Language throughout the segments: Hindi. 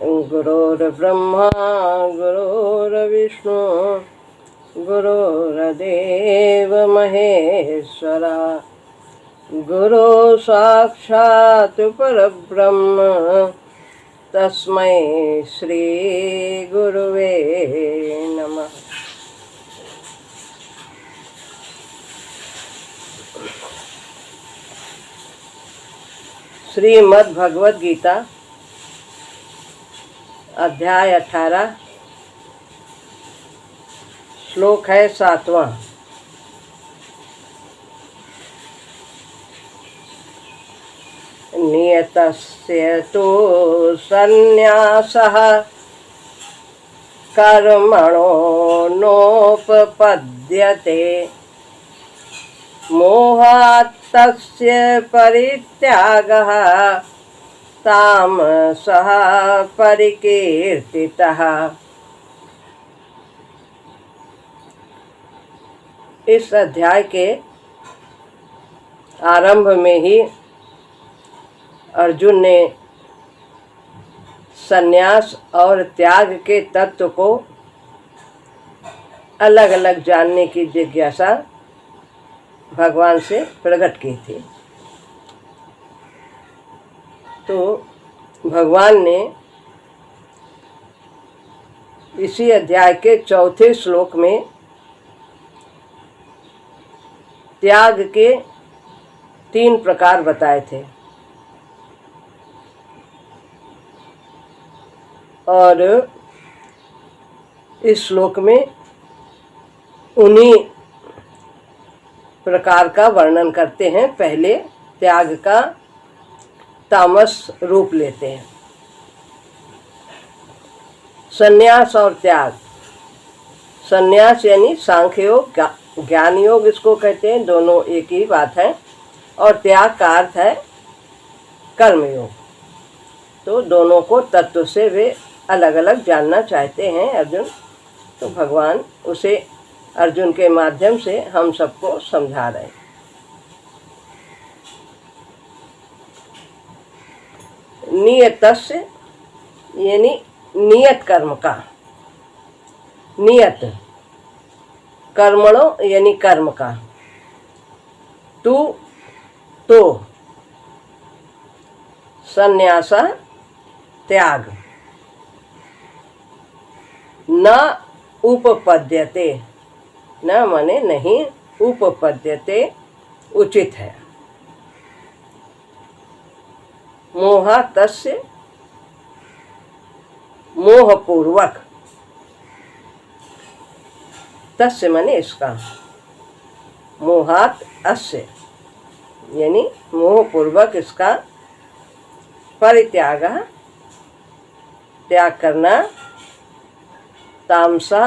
गुरुर्ब्रह्मा गुरुर्विष्णु गुरुर्देव महेश्वरा गुरु साक्षात् परब्रह्म तस्मै श्री गुरुवे नमः। श्रीमद् भगवद गीता अध्याय 18 श्लोक है 7वां। नियतस्य तु सन्न्यासः कर्मणो नोपपद्यते मोहात् तस्य परित्यागः तामसः परिकीर्तितः। इस अध्याय के आरंभ में ही अर्जुन ने संन्यास और त्याग के तत्व को अलग अलग जानने की जिज्ञासा भगवान से प्रकट की थी। तो भगवान ने इसी अध्याय के 4थे श्लोक में त्याग के 3 प्रकार बताए थे और इस श्लोक में उन्हीं प्रकार का वर्णन करते हैं। पहले त्याग का तामस रूप लेते हैं। संन्यास और त्याग, संन्यास यानी सांख्य योग, ज्ञान योग इसको कहते हैं, दोनों एक ही बात है। और त्याग का अर्थ है कर्मयोग। तो दोनों को तत्व से वे अलग अलग जानना चाहते हैं अर्जुन। तो भगवान उसे अर्जुन के माध्यम से हम सबको समझा रहे हैं। नियतस्य यानी नियत कर्म का, नियत कर्मणो यानी कर्म का, तू तो संन्यास त्याग, न उपपद्यते, न माने नहीं, उपपद्यते उचित है। मोहा तस्य मोहपूर्वक, तस्य माने इसका, मोहात अस्य यानी मोहपूर्वक इसका परित्याग, त्याग करना, तामसा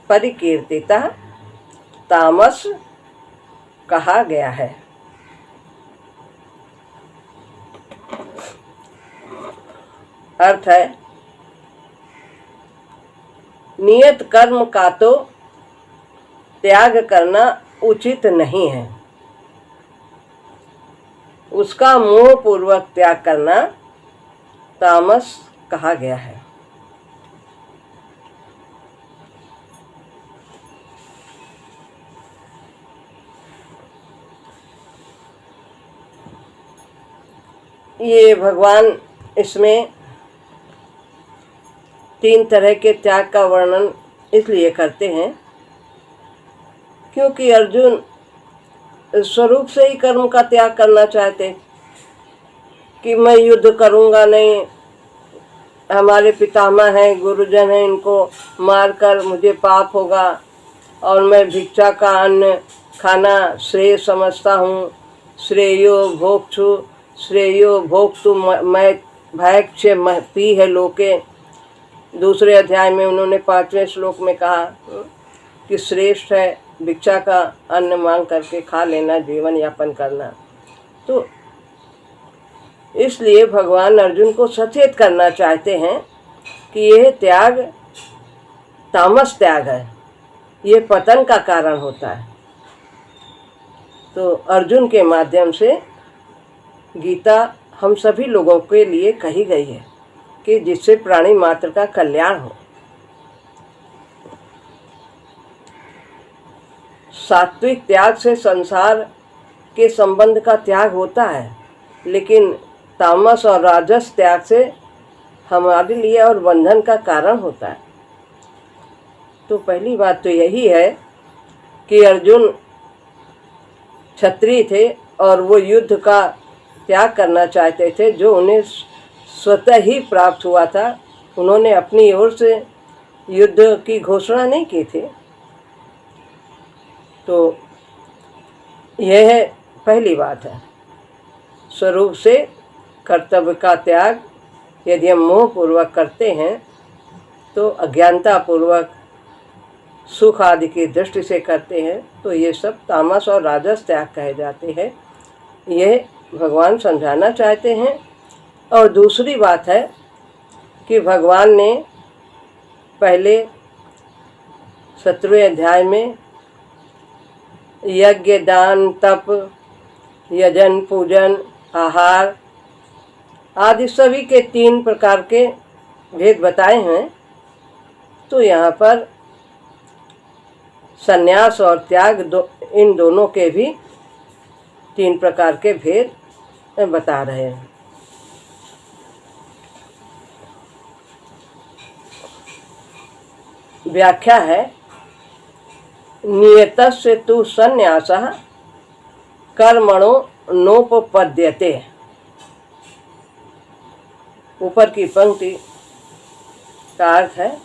परिकीर्तिता, तामस कहा गया है। अर्थ है नियत कर्म का तो त्याग करना उचित नहीं है, उसका मोहपूर्वक त्याग करना तामस कहा गया है। ये भगवान इसमें 3 तरह के त्याग का वर्णन इसलिए करते हैं क्योंकि अर्जुन स्वरूप से ही कर्म का त्याग करना चाहते कि मैं युद्ध करूंगा नहीं, हमारे पितामह हैं, गुरुजन हैं, इनको मारकर मुझे पाप होगा और मैं भिक्षा का अन्न खाना श्रेय समझता हूँ। श्रेयो भोक्तु श्रेयो भोक्तु मैं भैक्ष पी है लोके। दूसरे अध्याय में उन्होंने 5वें श्लोक में कहा कि श्रेष्ठ है भिक्षा का अन्न मांग करके खा लेना, जीवन यापन करना। तो इसलिए भगवान अर्जुन को सचेत करना चाहते हैं कि यह त्याग तामस त्याग है, ये पतन का कारण होता है। तो अर्जुन के माध्यम से गीता हम सभी लोगों के लिए कही गई है कि जिससे प्राणी मात्र का कल्याण हो। सात्विक त्याग से संसार के संबंध का त्याग होता है, लेकिन तामस और राजस त्याग से हमारे लिए और बंधन का कारण होता है। तो पहली बात तो यही है कि अर्जुन क्षत्रिय थे और वो युद्ध का त्याग करना चाहते थे, जो उन्हें स्वतः ही प्राप्त हुआ था। उन्होंने अपनी ओर से युद्ध की घोषणा नहीं की थी। तो यह पहली बात है। स्वरूप से कर्तव्य का त्याग यदि हम मोहपूर्वक करते हैं तो अज्ञानता पूर्वक सुख आदि की दृष्टि से करते हैं, तो ये सब तामस और राजस त्याग कहे जाते हैं। ये भगवान समझाना चाहते हैं। और दूसरी बात है कि भगवान ने पहले 17वें अध्याय में यज्ञ, दान, तप, यजन, पूजन, आहार आदि सभी के 3 प्रकार के भेद बताए हैं। तो यहाँ पर संन्यास और त्याग इन दोनों के भी 3 प्रकार के भेद बता रहे हैं। व्याख्या है, नियतस्य तु संन्यासः कर्मणो नोपपद्यते। ऊपर की पंक्ति का अर्थ है,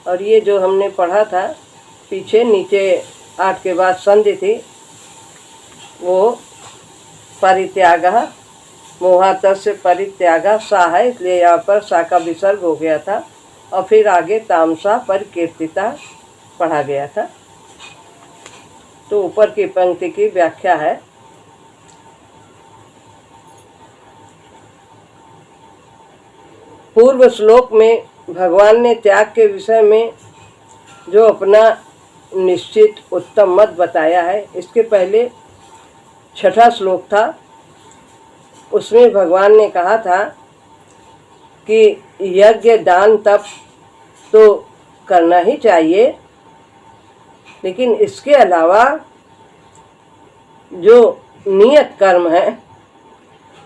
और ये जो हमने पढ़ा था पीछे नीचे 8 के बाद संधि थी, वो परित्यागः मोहातस्य परित्यागः सा है, इसलिए यहाँ पर सा का विसर्ग हो गया था और फिर आगे तामसा परिकीर्तिता पढ़ा गया था। तो ऊपर की पंक्ति की व्याख्या है, पूर्व श्लोक में भगवान ने त्याग के विषय में जो अपना निश्चित उत्तम मत बताया है, इसके पहले 6ठा श्लोक था, उसमें भगवान ने कहा था कि यज्ञ, दान, तप तो करना ही चाहिए, लेकिन इसके अलावा जो नियत कर्म है,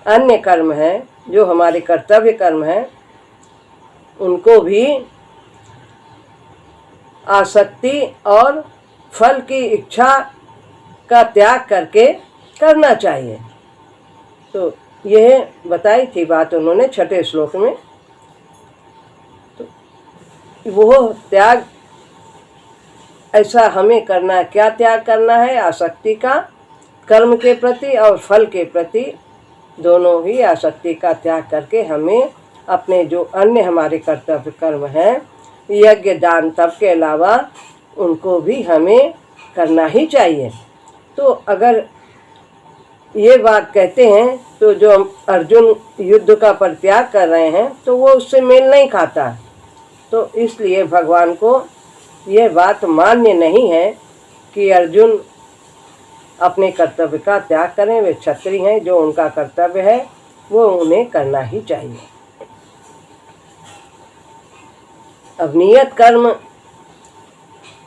अन्य कर्म है, जो हमारे कर्तव्य कर्म हैं, उनको भी आसक्ति और फल की इच्छा का त्याग करके करना चाहिए। तो यह बताई थी बात उन्होंने 6ठे श्लोक में। तो वो त्याग ऐसा हमें करना है। क्या त्याग करना है? आसक्ति का कर्म के प्रति और फल के प्रति, दोनों ही आसक्ति का त्याग करके हमें अपने जो अन्य हमारे कर्तव्य कर्म हैं, यज्ञ, दान, तप के अलावा, उनको भी हमें करना ही चाहिए। तो अगर ये बात कहते हैं तो जो अर्जुन युद्ध का परित्याग कर रहे हैं तो वो उससे मेल नहीं खाता। तो इसलिए भगवान को यह बात मान्य नहीं है कि अर्जुन अपने कर्तव्य का त्याग करें। वे क्षत्रिय हैं, जो उनका कर्तव्य है वो उन्हें करना ही चाहिए। अब नियत कर्म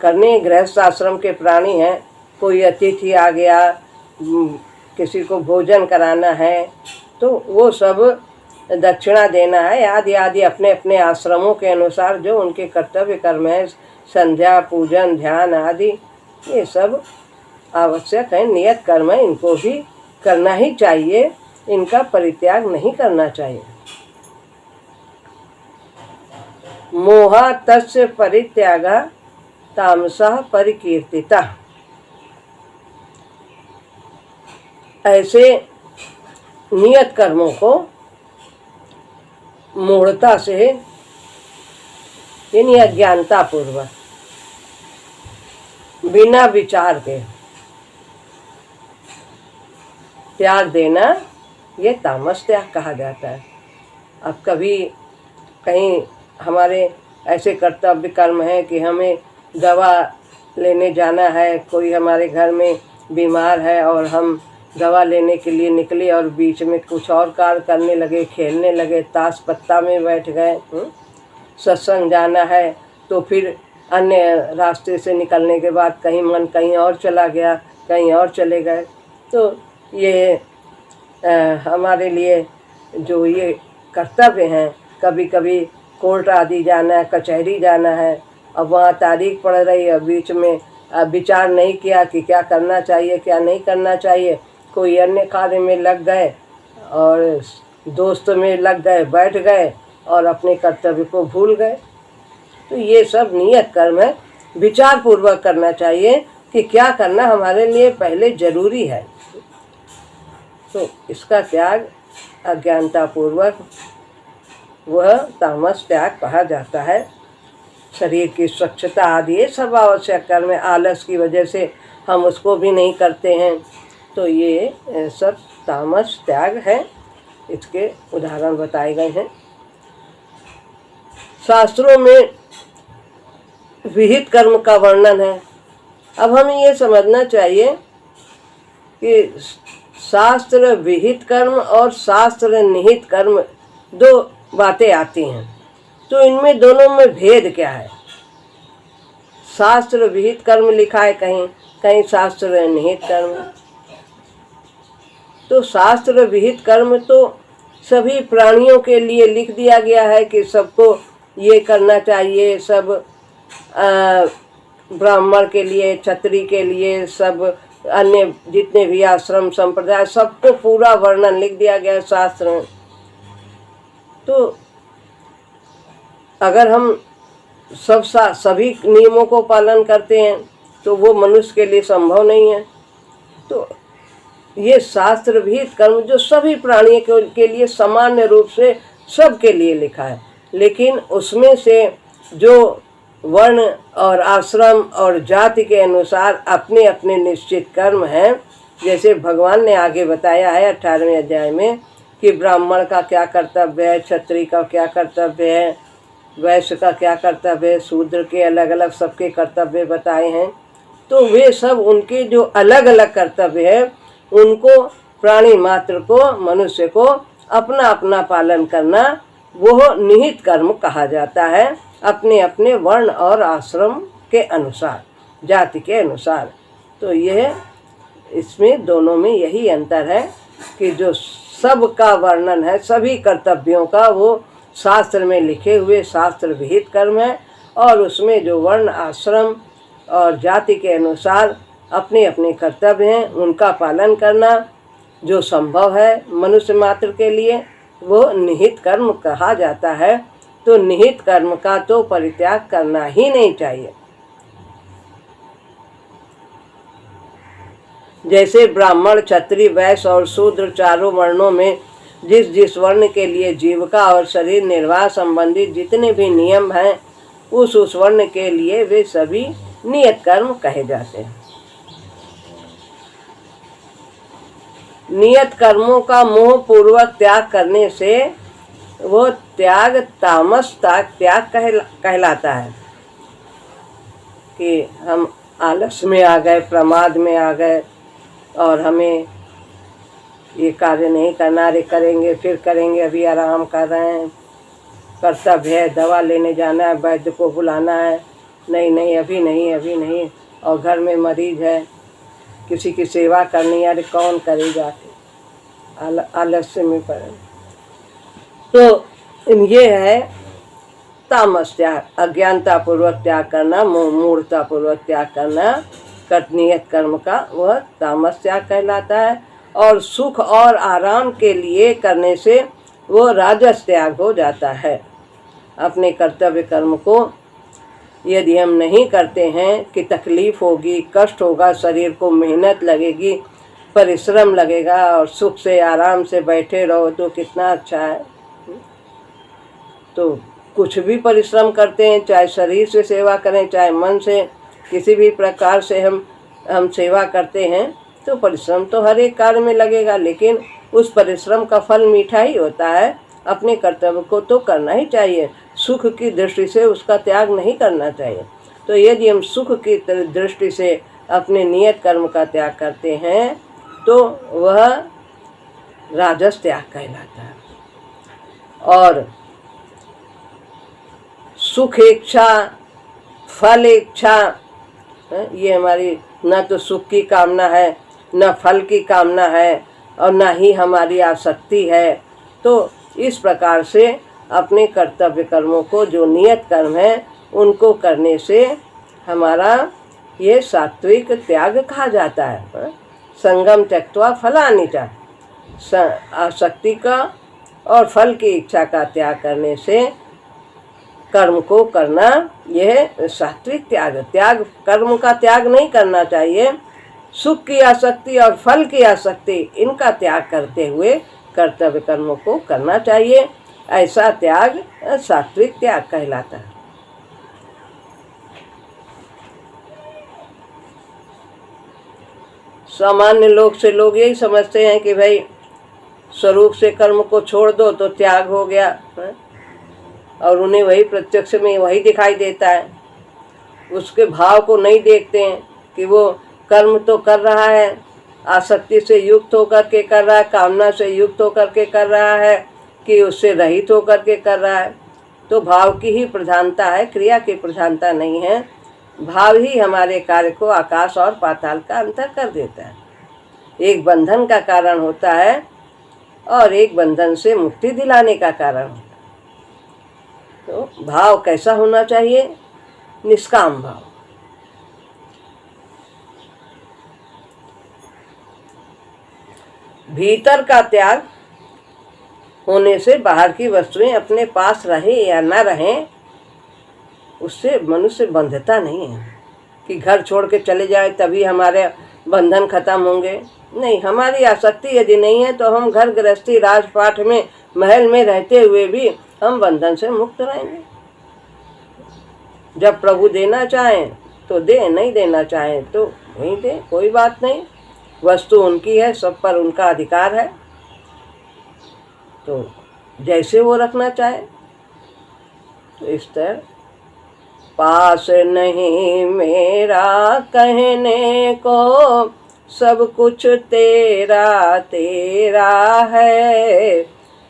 करने गृहस्थ आश्रम के प्राणी हैं, कोई अतिथि आ गया, किसी को भोजन कराना है, तो वो सब दक्षिणा देना है आदि आदि अपने अपने आश्रमों के अनुसार जो उनके कर्तव्य कर्म है, संध्या, पूजन, ध्यान आदि, ये सब आवश्यक है, नियत कर्म है, इनको भी करना ही चाहिए, इनका परित्याग नहीं करना चाहिए। मोहा तस्य परित्यागा तामसः परिकीर्तिता। ऐसे नियत कर्मों को मूढ़ता से, यानी अज्ञानता पूर्वक, बिना विचार के त्याग देना, ये तामस त्याग कहा जाता है। अब कभी कहीं हमारे ऐसे कर्तव्य कर्म हैं कि हमें दवा लेने जाना है, कोई हमारे घर में बीमार है और हम दवा लेने के लिए निकले और बीच में कुछ और कार्य करने लगे, खेलने लगे, ताश पत्ता में बैठ गए। सत्संग जाना है तो फिर अन्य रास्ते से निकलने के बाद कहीं मन कहीं और चला गया, कहीं और चले गए। तो ये हमारे लिए जो ये कर्तव्य हैं, कभी कभी कोर्ट आदि जाना है, कचहरी जाना है, अब वहाँ तारीख पड़ रही है, बीच में विचार नहीं किया कि क्या करना चाहिए क्या नहीं करना चाहिए, कोई अन्य कार्य में लग गए और दोस्त में लग गए, बैठ गए और अपने कर्तव्य को भूल गए। तो ये सब नियत कर्म है, विचार पूर्वक करना चाहिए कि क्या करना हमारे लिए पहले जरूरी है। तो इसका त्याग अज्ञानता पूर्वक वह तामस त्याग कहा जाता है। शरीर की स्वच्छता आदि ये सब आवश्यक कर्म, आलस की वजह से हम उसको भी नहीं करते हैं, तो ये सब तामस त्याग है। इसके उदाहरण बताए गए हैं। शास्त्रों में विहित कर्म का वर्णन है। अब हमें ये समझना चाहिए कि शास्त्र विहित कर्म और शास्त्र निहित कर्म दो बातें आती हैं, तो इनमें दोनों में भेद क्या है। शास्त्र विहित कर्म लिखा है कहीं, कहीं शास्त्र निहित कर्म। तो शास्त्र विहित कर्म तो सभी प्राणियों के लिए लिख दिया गया है कि सबको ये करना चाहिए, सब ब्राह्मण के लिए, क्षत्रिय के लिए, सब अन्य जितने भी आश्रम संप्रदाय, सबको पूरा वर्णन लिख दिया गया है शास्त्र में। तो अगर हम सभी नियमों को पालन करते हैं तो वो मनुष्य के लिए संभव नहीं है। तो ये शास्त्र विहित कर्म जो सभी प्राणियों के लिए सामान्य रूप से सबके लिए लिखा है, लेकिन उसमें से जो वर्ण और आश्रम और जाति के अनुसार अपने अपने निश्चित कर्म हैं, जैसे भगवान ने आगे बताया है 18वें अध्याय में कि ब्राह्मण का क्या कर्तव्य है, क्षत्रिय का क्या कर्तव्य है, वैश्य का क्या कर्तव्य है, शूद्र के अलग अलग सबके कर्तव्य बताए हैं। तो वे सब उनके जो अलग अलग कर्तव्य है उनको प्राणी मात्र को, मनुष्य को अपना अपना पालन करना वो निहित कर्म कहा जाता है, अपने अपने वर्ण और आश्रम के अनुसार, जाति के अनुसार। तो यह इसमें दोनों में यही अंतर है कि जो सबका वर्णन है सभी कर्तव्यों का, वो शास्त्र में लिखे हुए शास्त्र विहित कर्म है, और उसमें जो वर्ण आश्रम और जाति के अनुसार अपने अपने कर्तव्य हैं उनका पालन करना जो संभव है मनुष्य मात्र के लिए, वो निहित कर्म कहा जाता है। तो निहित कर्म का तो परित्याग करना ही नहीं चाहिए। जैसे ब्राह्मण, क्षत्रिय, वैश्य और शूद्र चारों वर्णों में जिस जिस वर्ण के लिए जीविका और शरीर निर्वाह संबंधित जितने भी नियम हैं, उस वर्ण के लिए वे सभी नियत कर्म कहे जाते हैं। नियत कर्मों का मोह पूर्वक त्याग करने से वो त्याग तामस त्याग कहलाता है कि हम आलस में आ गए, प्रमाद में आ गए और हमें ये कार्य नहीं करना, अरे करेंगे फिर करेंगे, अभी आराम कर रहे हैं, कर्तव्य है, दवा लेने जाना है, वैद्य को बुलाना है, नहीं अभी नहीं, और घर में मरीज है, किसी की सेवा करनी है, अरे कौन करेगा, आलस्य में पड़े। तो ये है तामस त्याग, अज्ञानता पूर्वक त्याग करना, मूढ़ता पूर्वक त्याग करना, नियत कर्म का वह तामस त्याग कहलाता है। और सुख और आराम के लिए करने से वो राजस त्याग हो जाता है। अपने कर्तव्य कर्म को यदि हम नहीं करते हैं कि तकलीफ होगी, कष्ट होगा, शरीर को मेहनत लगेगी, परिश्रम लगेगा, और सुख से आराम से बैठे रहो तो कितना अच्छा है। तो कुछ भी परिश्रम करते हैं, चाहे शरीर से सेवा करें, चाहे मन से, किसी भी प्रकार से हम सेवा करते हैं तो परिश्रम तो हर एक कार्य में लगेगा, लेकिन उस परिश्रम का फल मीठा ही होता है। अपने कर्तव्य को तो करना ही चाहिए, सुख की दृष्टि से उसका त्याग नहीं करना चाहिए। तो यदि हम सुख की दृष्टि से अपने नियत कर्म का त्याग करते हैं तो वह राजस त्याग कहलाता है। और सुख इच्छा, फल इच्छा, ये हमारी न तो सुख की कामना है, न फल की कामना है, और न ही हमारी आसक्ति है। तो इस प्रकार से अपने कर्तव्य कर्मों को, जो नियत कर्म है, उनको करने से हमारा ये सात्विक त्याग कहा जाता है। संगम त्यक्त्वा फलानि च, आसक्ति का और फल की इच्छा का त्याग करने से कर्म को करना, यह सात्विक त्याग। कर्म का त्याग नहीं करना चाहिए, सुख की आसक्ति और फल की आसक्ति, इनका त्याग करते हुए कर्तव्य कर्मों को करना चाहिए। ऐसा त्याग सात्विक त्याग कहलाता है। सामान्य लोग से लोग यही समझते हैं कि भाई स्वरूप से कर्म को छोड़ दो तो त्याग हो गया, और उन्हें वही प्रत्यक्ष में वही दिखाई देता है। उसके भाव को नहीं देखते हैं कि वो कर्म तो कर रहा है, आसक्ति से युक्त होकर के कर रहा है, कामना से युक्त होकर के कर रहा है, कि उससे रहित होकर के कर रहा है। तो भाव की ही प्रधानता है, क्रिया की प्रधानता नहीं है। भाव ही हमारे कार्य को आकाश और पाताल का अंतर कर देता है। एक बंधन का कारण होता है और एक बंधन से मुक्ति दिलाने का कारण होता है। तो भाव कैसा होना चाहिए? निष्काम भाव। भीतर का त्याग होने से बाहर की वस्तुएं अपने पास रहे या न रहें, उससे मनुष्य बंधता नहीं है कि घर छोड़ के चले जाए तभी हमारे बंधन खत्म होंगे। नहीं, हमारी आसक्ति यदि नहीं है तो हम घर गृहस्थी राजपाट में महल में रहते हुए भी हम बंधन से मुक्त रहेंगे। जब प्रभु देना चाहें तो दे, नहीं देना चाहें तो नहीं दे, कोई बात नहीं। वस्तु उनकी है, सब पर उनका अधिकार है, तो जैसे वो रखना चाहे। तो इस तरह पास नहीं मेरा कहने को, सब कुछ तेरा तेरा है,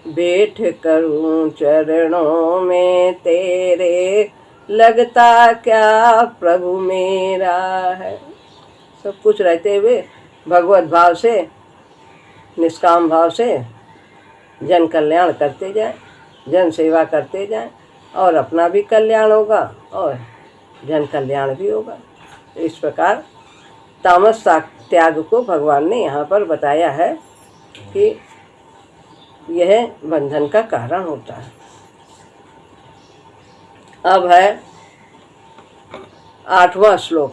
बैठ करूं चरणों में तेरे, लगता क्या प्रभु मेरा है। सब कुछ रहते हुए भगवत भाव से, निष्काम भाव से जन कल्याण करते जाएं, जन सेवा करते जाएं, और अपना भी कल्याण होगा और जन कल्याण भी होगा। इस प्रकार तामस त्याग को भगवान ने यहाँ पर बताया है कि यह बंधन का कारण होता है। अब है 8वां श्लोक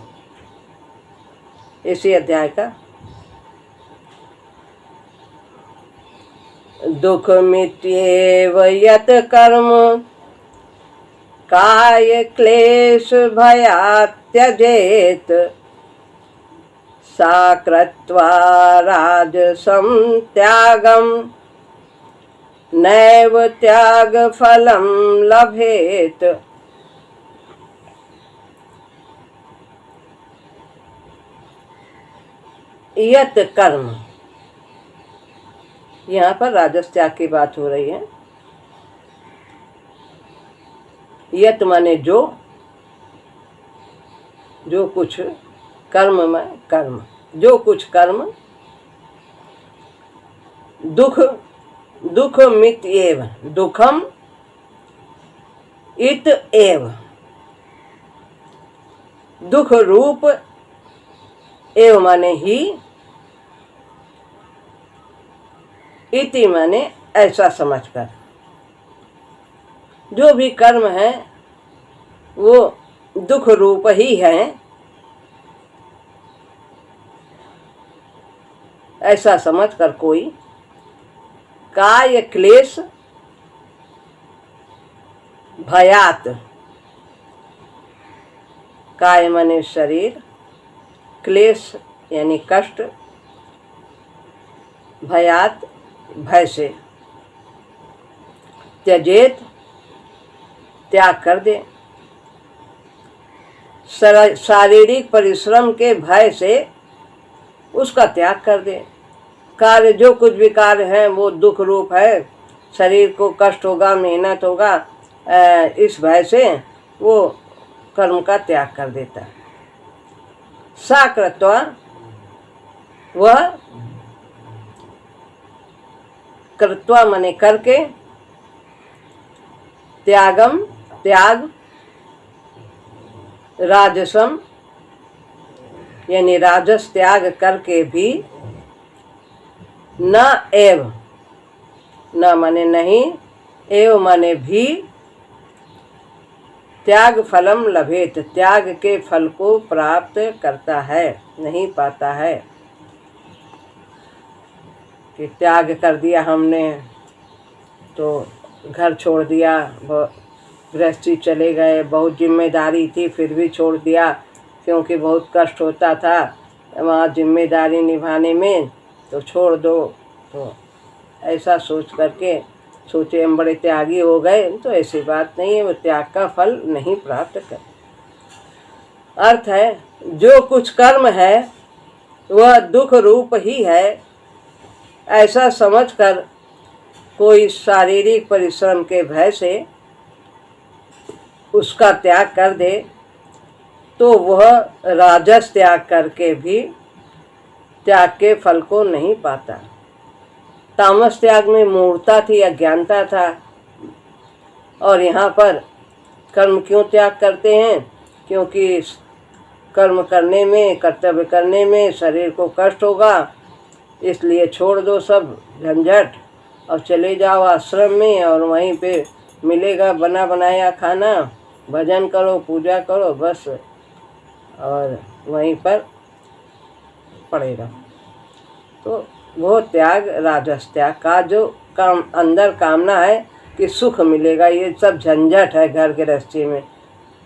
इसी अध्याय का। दुख मित्येव यत कर्म, काय क्लेश भयात् त्यजेत, सा कृत्वा राजसं त्यागं, नैव त्याग फलं लभेत। यत कर्म, यहाँ पर राजस त्याग की बात हो रही है। यत माने जो, जो कुछ कर्म में कर्म, जो कुछ कर्म, दुख दुख मित एव, दुखम इत एव, दुख रूप, एव माने ही, इति माने ऐसा समझकर। जो भी कर्म है वो दुख रूप ही है, ऐसा समझकर कोई काय क्लेश भयात, काय माने शरीर, क्लेश यानी कष्ट, भयात भय से, त्यजेत त्याग कर दे, शारीरिक परिश्रम के भय से उसका त्याग कर दे। कार्य जो कुछ भी कार्य है वो दुख रूप है, शरीर को कष्ट होगा, मेहनत होगा, इस भय से वो कर्म का त्याग कर देता है। सा कृत्वा, वह कृत्वा मने करके, त्यागम त्याग, राजसम यानी राजस त्याग करके भी, न एव, न माने नहीं, एव माने भी, त्याग फलम लभेत, त्याग के फल को प्राप्त करता है, नहीं पाता है। कि त्याग कर दिया हमने तो घर छोड़ दिया, गृहस्थी चले गए, बहुत जिम्मेदारी थी फिर भी छोड़ दिया क्योंकि बहुत कष्ट होता था वहाँ जिम्मेदारी निभाने में, तो छोड़ दो। तो ऐसा सोच करके सोचे हम बड़े त्यागी हो गए, तो ऐसी बात नहीं है, वो त्याग का फल नहीं प्राप्त कर। अर्थ है जो कुछ कर्म है वह दुख रूप ही है, ऐसा समझकर कोई शारीरिक परिश्रम के भय से उसका त्याग कर दे तो वह राजस त्याग करके भी त्याग के फल को नहीं पाता। तामस त्याग में मूढ़ता थी, अज्ञानता था, और यहाँ पर कर्म क्यों त्याग करते हैं? क्योंकि कर्म करने में, कर्तव्य करने में शरीर को कष्ट होगा, इसलिए छोड़ दो सब झंझट और चले जाओ आश्रम में, और वहीं पे मिलेगा बना बनाया खाना, भजन करो, पूजा करो बस, और वहीं पर पड़े रहो। तो वो त्याग राजस त्याग का जो काम अंदर कामना है कि सुख मिलेगा, ये सब झंझट है घर गृहस्थी में,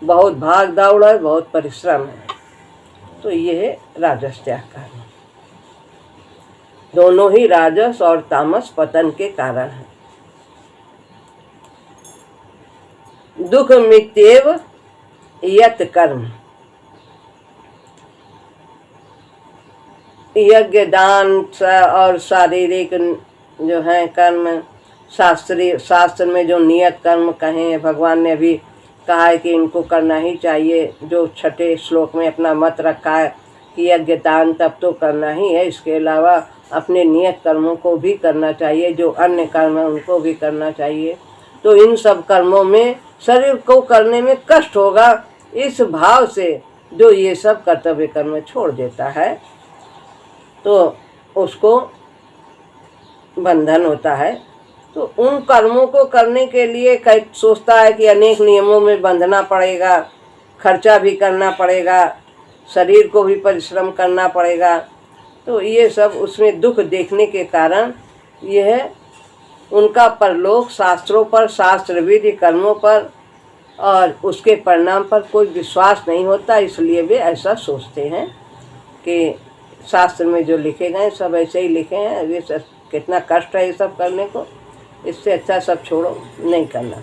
बहुत भाग दौड़ है, बहुत परिश्रम है, तो ये है राजस त्याग का। दोनों ही राजस और तामस पतन के कारण है। दुख मित्येव यत कर्म, यज्ञ दान और शारीरिक जो है कर्म, शास्त्र में जो नियत कर्म कहे हैं, भगवान ने भी कहा है कि इनको करना ही चाहिए। जो छठे श्लोक में अपना मत रखा है कि यज्ञ दान तब तो करना ही है, इसके अलावा अपने नियत कर्मों को भी करना चाहिए, जो अन्य कर्म है उनको भी करना चाहिए। तो इन सब कर्मों में शरीर को करने में कष्ट होगा, इस भाव से जो ये सब कर्तव्य कर्म छोड़ देता है तो उसको बंधन होता है। तो उन कर्मों को करने के लिए कई सोचता है कि अनेक नियमों में बंधना पड़ेगा, खर्चा भी करना पड़ेगा, शरीर को भी परिश्रम करना पड़ेगा। तो ये सब उसमें दुख देखने के कारण यह उनका परलोक शास्त्रों पर, शास्त्र विधि कर्मों पर और उसके परिणाम पर कोई विश्वास नहीं होता, इसलिए वे ऐसा सोचते हैं कि शास्त्र में जो लिखे गए सब ऐसे ही लिखे हैं, ये सब कितना कष्ट है ये सब करने को, इससे अच्छा सब छोड़ो, नहीं करना।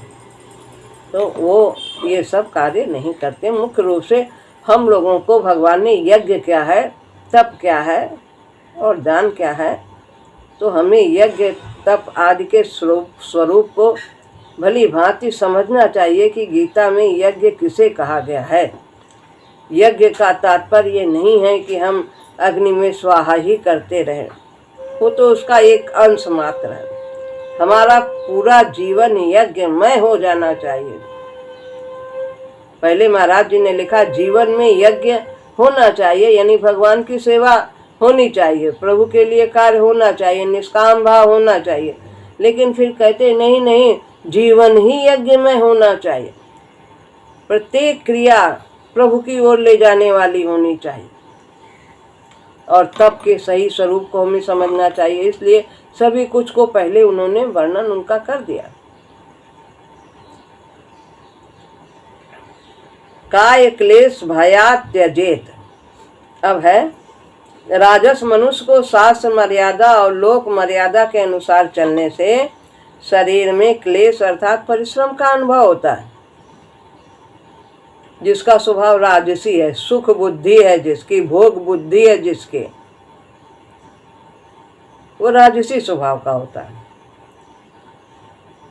तो वो ये सब कार्य नहीं करते। मुख्य रूप से हम लोगों को भगवान ने यज्ञ क्या है, तप क्या है और दान क्या है, तो हमें यज्ञ तप आदि के स्वरूप को भली भांति समझना चाहिए कि गीता में यज्ञ किसे कहा गया है। यज्ञ का तात्पर्य ये नहीं है कि हम अग्नि में स्वाहा ही करते रहें, वो तो उसका एक अंश मात्र है। हमारा पूरा जीवन यज्ञमय हो जाना चाहिए। पहले महाराज जी ने लिखा जीवन में यज्ञ होना चाहिए, यानी भगवान की सेवा होनी चाहिए, प्रभु के लिए कार्य होना चाहिए, निष्काम भाव होना चाहिए। लेकिन फिर कहते नहीं नहीं, जीवन ही यज्ञ में होना चाहिए, प्रत्येक क्रिया प्रभु की ओर ले जाने वाली होनी चाहिए और तप के सही स्वरूप को हमें समझना चाहिए। इसलिए सभी कुछ को पहले उन्होंने वर्णन उनका कर दिया। काय क्लेश भयात् त्यजेत। अब है राजस मनुष्य को शास्त्र मर्यादा और लोक मर्यादा के अनुसार चलने से शरीर में क्लेश अर्थात परिश्रम का अनुभव होता है। जिसका स्वभाव राजसी है, सुख बुद्धि है जिसकी, भोग बुद्धि है जिसके, वो राजसी स्वभाव का होता है।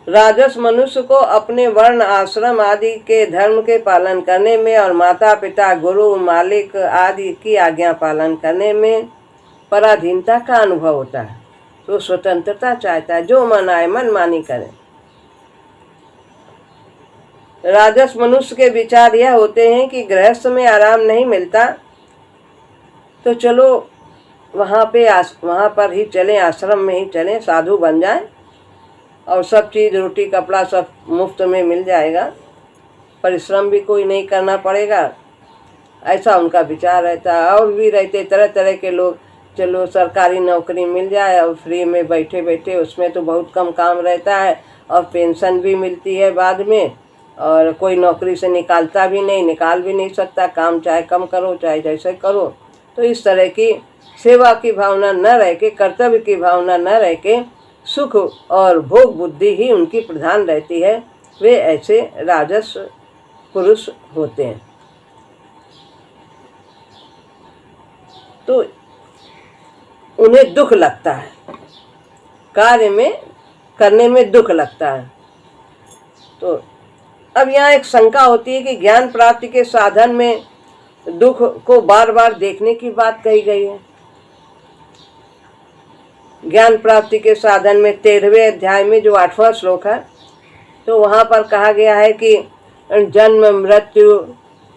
राजस मनुष्य को अपने वर्ण आश्रम आदि के धर्म के पालन करने में और माता पिता गुरु मालिक आदि की आज्ञा पालन करने में पराधीनता का अनुभव होता है। तो स्वतंत्रता चाहता है, जो मन आए मन मानी करे। राजस मनुष्य के विचार यह होते हैं कि गृहस्थ में आराम नहीं मिलता तो चलो वहाँ पर ही चलें, आश्रम में ही चलें, साधु बन जाएं और सब चीज़ रोटी कपड़ा सब मुफ्त में मिल जाएगा, परिश्रम भी कोई नहीं करना पड़ेगा, ऐसा उनका विचार रहता है। और भी रहते तरह तरह के लोग, चलो सरकारी नौकरी मिल जाए और फ्री में बैठे बैठे, उसमें तो बहुत कम काम रहता है और पेंशन भी मिलती है बाद में, और कोई नौकरी से निकालता भी नहीं, निकाल भी नहीं सकता, काम चाहे कम करो चाहे जैसे करो। तो इस तरह की सेवा की भावना न रह के, कर्तव्य की भावना न रह के सुख और भोग बुद्धि ही उनकी प्रधान रहती है, वे ऐसे राजस पुरुष होते हैं। तो उन्हें दुख लगता है, कार्य में करने में दुख लगता है। तो अब यहाँ एक शंका होती है कि ज्ञान प्राप्ति के साधन में दुख को बार बार देखने की बात कही गई है। ज्ञान प्राप्ति के साधन में 13वें अध्याय में जो 8वां श्लोक है, तो वहाँ पर कहा गया है कि जन्म मृत्यु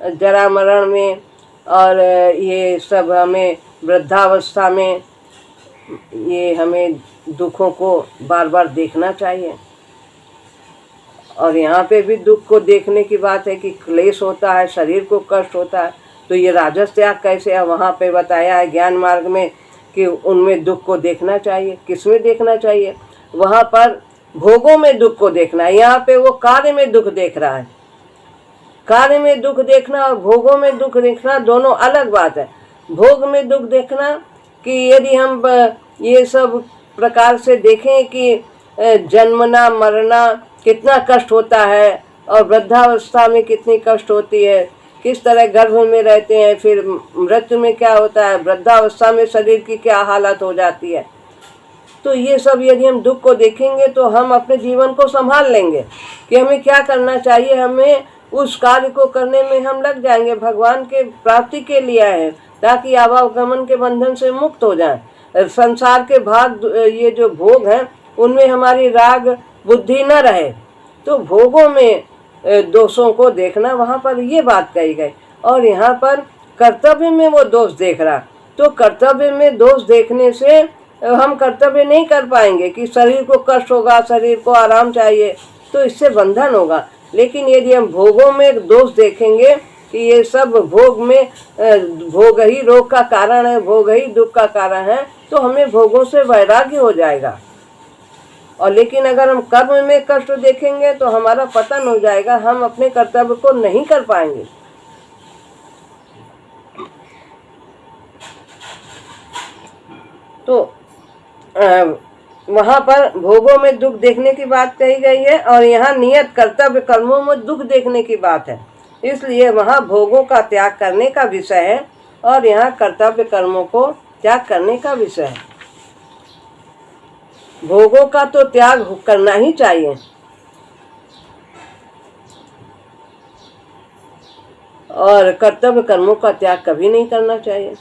जरा मरण में और ये सब हमें वृद्धावस्था में ये हमें दुखों को बार बार देखना चाहिए। और यहाँ पे भी दुख को देखने की बात है कि क्लेश होता है, शरीर को कष्ट होता है। तो ये राजस त्याग कैसे है? वहाँ पे बताया है ज्ञान मार्ग में कि उनमें दुख को देखना चाहिए। किसमें देखना चाहिए? वहाँ पर भोगों में दुख को देखना है। यहाँ पे वो कार्य में दुख देख रहा है। कार्य में दुख देखना और भोगों में दुख देखना दोनों अलग बात है। भोग में दुख देखना कि यदि हम ये सब प्रकार से देखें कि जन्मना मरना कितना कष्ट होता है और वृद्धावस्था में कितनी कष्ट होती है, किस तरह गर्भ में रहते हैं, फिर मृत्यु में क्या होता है, वृद्धावस्था में शरीर की क्या हालत हो जाती है। तो ये सब यदि हम दुख को देखेंगे तो हम अपने जीवन को संभाल लेंगे कि हमें क्या करना चाहिए। हमें उस कार्य को करने में हम लग जाएंगे, भगवान के प्राप्ति के लिए है, ताकि आवागमन के बंधन से मुक्त हो जाएं। संसार के भाग ये जो भोग हैं उनमें हमारी राग बुद्धि न रहे। तो भोगों में दोषों को देखना, वहाँ पर ये बात कही गई। और यहाँ पर कर्तव्य में वो दोष देख रहा, तो कर्तव्य में दोष देखने से हम कर्तव्य नहीं कर पाएंगे कि शरीर को कष्ट होगा, शरीर को आराम चाहिए, तो इससे बंधन होगा। लेकिन यदि हम भोगों में दोष देखेंगे कि ये सब भोग ही रोग का कारण है, भोग ही दुख का कारण है, तो हमें भोगों से वैराग्य हो जाएगा। और लेकिन अगर हम कर्म में कष्ट देखेंगे तो हमारा पतन हो जाएगा, हम अपने कर्तव्य को नहीं कर पाएंगे। तो वहाँ पर भोगों में दुख देखने की बात कही गई है और यहाँ नियत कर्तव्य कर्मों में दुख देखने की बात है। इसलिए वहाँ भोगों का त्याग करने का विषय है और यहाँ कर्तव्य कर्मों को त्याग करने का विषय है। भोगों का तो त्याग करना ही चाहिए और कर्तव्य कर्मों का त्याग कभी नहीं करना चाहिए।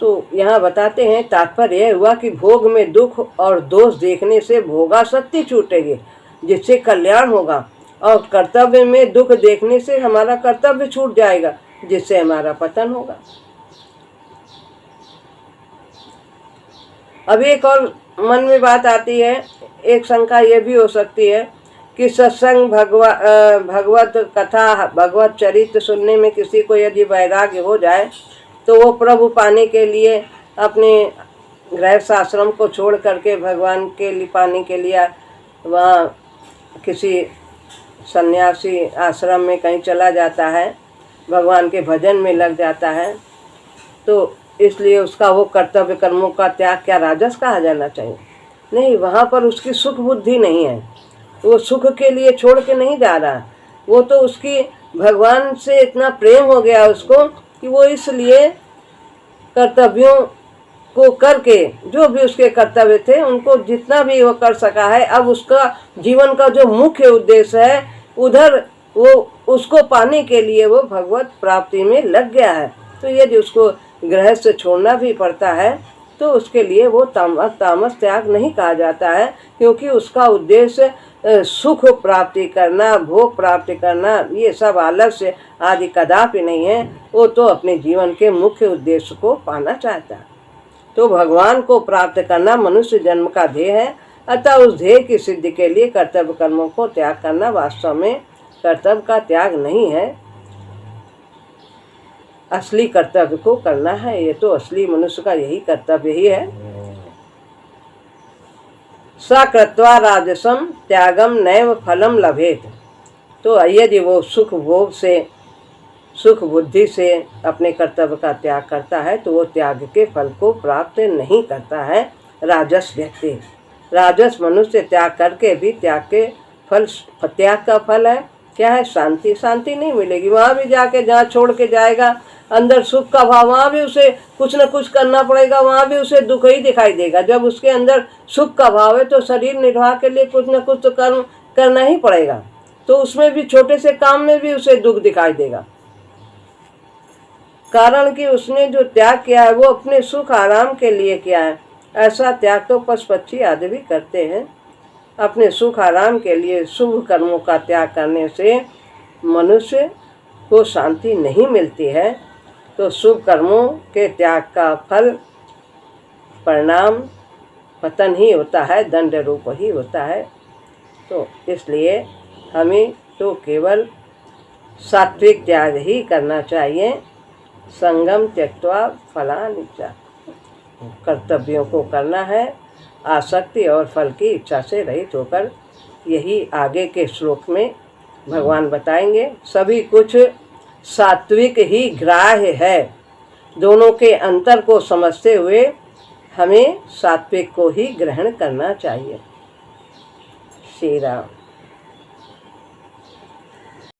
तो यहाँ बताते हैं, तात्पर्य यह हुआ कि भोग में दुख और दोष देखने से भोगासक्ति छूटेगी, जिससे कल्याण होगा, और कर्तव्य में दुख देखने से हमारा कर्तव्य छूट जाएगा, जिससे हमारा पतन होगा। अब एक और मन में बात आती है, एक शंका ये भी हो सकती है कि सत्संग भगवत कथा भगवत चरित्र सुनने में किसी को यदि वैराग्य हो जाए तो वो प्रभु पाने के लिए अपने गृहस्थ आश्रम को छोड़ करके भगवान के लिए पाने के लिए वहाँ किसी सन्यासी आश्रम में कहीं चला जाता है, भगवान के भजन में लग जाता है। तो इसलिए उसका वो कर्तव्य कर्मों का त्याग क्या राजस कहा जाना चाहिए? नहीं, वहाँ पर उसकी सुख बुद्धि नहीं है, वो सुख के लिए छोड़ के नहीं जा रहा। वो तो उसकी भगवान से इतना प्रेम हो गया उसको कि वो इसलिए कर्तव्यों को करके, जो भी उसके कर्तव्य थे उनको जितना भी वो कर सका है, अब उसका जीवन का जो मुख्य उद्देश्य है उधर वो उसको पाने के लिए वो भगवत प्राप्ति में लग गया है। तो यदि उसको गृहस्थ छोड़ना भी पड़ता है तो उसके लिए वो तामस त्याग नहीं कहा जाता है, क्योंकि उसका उद्देश्य सुख प्राप्ति करना, भोग प्राप्ति करना, ये सब आलस्य आदि कदापि नहीं है। वो तो अपने जीवन के मुख्य उद्देश्य को पाना चाहता है। तो भगवान को प्राप्त करना मनुष्य जन्म का ध्येय है। अतः उस ध्येय की सिद्धि के लिए कर्तव्य कर्मों को त्याग करना वास्तव में कर्तव्य का त्याग नहीं है, असली कर्तव्य को करना है। ये तो असली मनुष्य का यही कर्तव्य ही है। स कृत्वा राजसम त्यागम नैव फलम लभेत। तो यदि वो सुख भोग से, सुख बुद्धि से अपने कर्तव्य का त्याग करता है तो वो त्याग के फल को प्राप्त नहीं करता है। राजस व्यक्ति, राजस मनुष्य त्याग करके भी त्याग के फल, त्याग का फल है क्या है? शांति। शांति नहीं मिलेगी। वहाँ भी जाके जहाँ छोड़ के जाएगा अंदर सुख का भाव, वहाँ भी उसे कुछ न कुछ करना पड़ेगा, वहाँ भी उसे दुख ही दिखाई देगा। जब उसके अंदर सुख का भाव है तो शरीर निर्वाह के लिए कुछ न कुछ तो कर्म करना ही पड़ेगा, तो उसमें भी छोटे से काम में भी उसे दुख दिखाई देगा। कारण कि उसने जो त्याग किया है वो अपने सुख आराम के लिए किया है। ऐसा त्याग तो पशु पक्षी आदि भी करते हैं। अपने सुख आराम के लिए शुभ कर्मों का त्याग करने से मनुष्य को शांति नहीं मिलती है। तो शुभ कर्मों के त्याग का फल परिणाम पतन ही होता है, दंड रूप ही होता है। तो इसलिए हमें तो केवल सात्विक त्याग ही करना चाहिए। संगम त्यक्त्वा फलानि च, कर्तव्यों को करना है आसक्ति और फल की इच्छा से रहित होकर। यही आगे के श्लोक में भगवान बताएंगे। सभी कुछ सात्विक ही ग्राह्य है। दोनों के अंतर को समझते हुए हमें सात्विक को ही ग्रहण करना चाहिए। श्री राम।